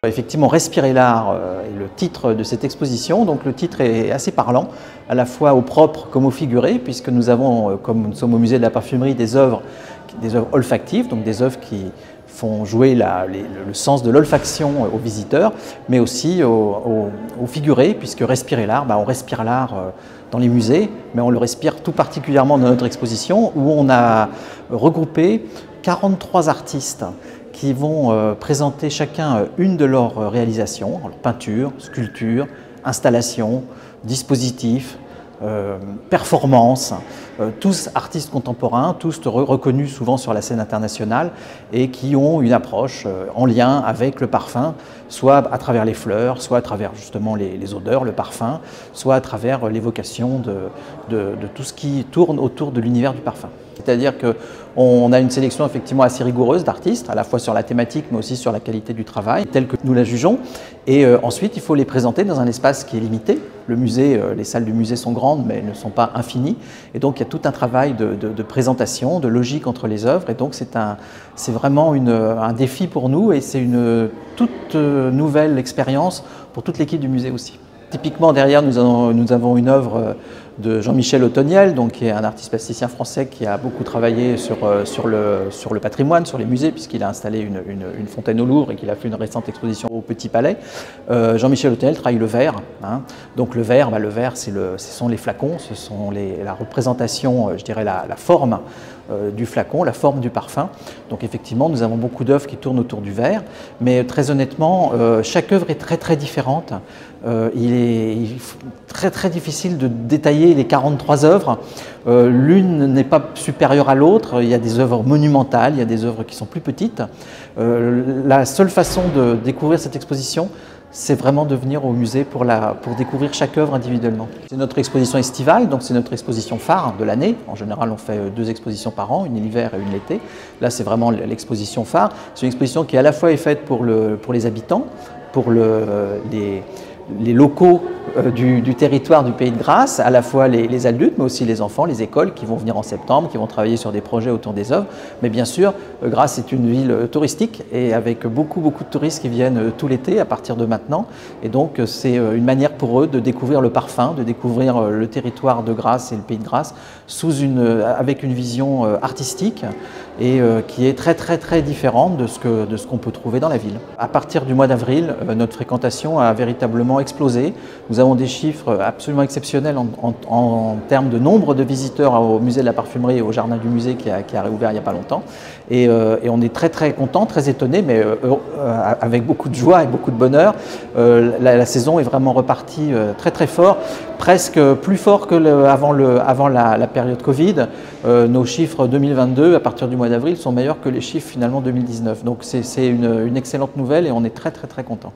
Effectivement, Respirer l'art est le titre de cette exposition. Donc le titre est assez parlant, à la fois au propre comme au figuré, puisque nous avons, comme nous sommes au musée de la parfumerie, des œuvres olfactives, donc des œuvres qui font jouer le sens de l'olfaction aux visiteurs, mais aussi au figuré, puisque Respirer l'art, on respire l'art dans les musées, mais on le respire tout particulièrement dans notre exposition, où on a regroupé 43 artistes qui vont présenter chacun une de leurs réalisations, alors peinture, sculpture, installation, dispositif, performance, tous artistes contemporains, tous reconnus souvent sur la scène internationale et qui ont une approche en lien avec le parfum, soit à travers les fleurs, soit à travers justement les odeurs, le parfum, soit à travers l'évocation de tout ce qui tourne autour de l'univers du parfum. C'est-à-dire qu'on a une sélection effectivement assez rigoureuse d'artistes, à la fois sur la thématique mais aussi sur la qualité du travail, telle que nous la jugeons. Et ensuite, il faut les présenter dans un espace qui est limité. Le musée, les salles du musée sont grandes mais elles ne sont pas infinies. Et donc il y a tout un travail de présentation, de logique entre les œuvres. Et donc c'est vraiment un défi pour nous et c'est une toute nouvelle expérience pour toute l'équipe du musée aussi. Typiquement, derrière, nous avons une œuvre de Jean-Michel Othoniel, qui est un artiste plasticien français qui a beaucoup travaillé sur le patrimoine, sur les musées, puisqu'il a installé une fontaine au Louvre et qu'il a fait une récente exposition au Petit Palais. Jean-Michel Othoniel travaille le verre. Donc le verre, ce sont les flacons, ce sont la représentation, je dirais la forme du flacon, la forme du parfum. Donc effectivement, nous avons beaucoup d'œuvres qui tournent autour du verre, mais très honnêtement, chaque œuvre est très différente. Il est très difficile de détailler les 43 œuvres. L'une n'est pas supérieure à l'autre. Il y a des œuvres monumentales, il y a des œuvres qui sont plus petites. La seule façon de découvrir cette exposition, c'est vraiment de venir au musée pour découvrir chaque œuvre individuellement. C'est notre exposition estivale, donc c'est notre exposition phare de l'année. En général, on fait 2 expositions par an, une l'hiver et une l'été. Là, c'est vraiment l'exposition phare. C'est une exposition qui à la fois est faite pour les habitants, pour les locaux du territoire du Pays de Grasse, à la fois les adultes, mais aussi les enfants, les écoles qui vont venir en septembre, qui vont travailler sur des projets autour des œuvres. Mais bien sûr, Grasse est une ville touristique et avec beaucoup de touristes qui viennent tout l'été à partir de maintenant. Et donc, c'est une manière pour eux de découvrir le parfum, de découvrir le territoire de Grasse et le Pays de Grasse avec une vision artistique et qui est très différente de ce qu'on peut trouver dans la ville. À partir du mois d'avril, notre fréquentation a véritablement explosé. Nous avons des chiffres absolument exceptionnels en termes de nombre de visiteurs au musée de la parfumerie et au jardin du musée qui a réouvert il n'y a pas longtemps. Et on est très content, très étonné, mais avec beaucoup de joie et beaucoup de bonheur. La saison est vraiment repartie très fort, presque plus fort qu'avant la période Covid. Nos chiffres 2022 à partir du mois d'avril sont meilleurs que les chiffres finalement 2019. Donc c'est une excellente nouvelle et on est très content.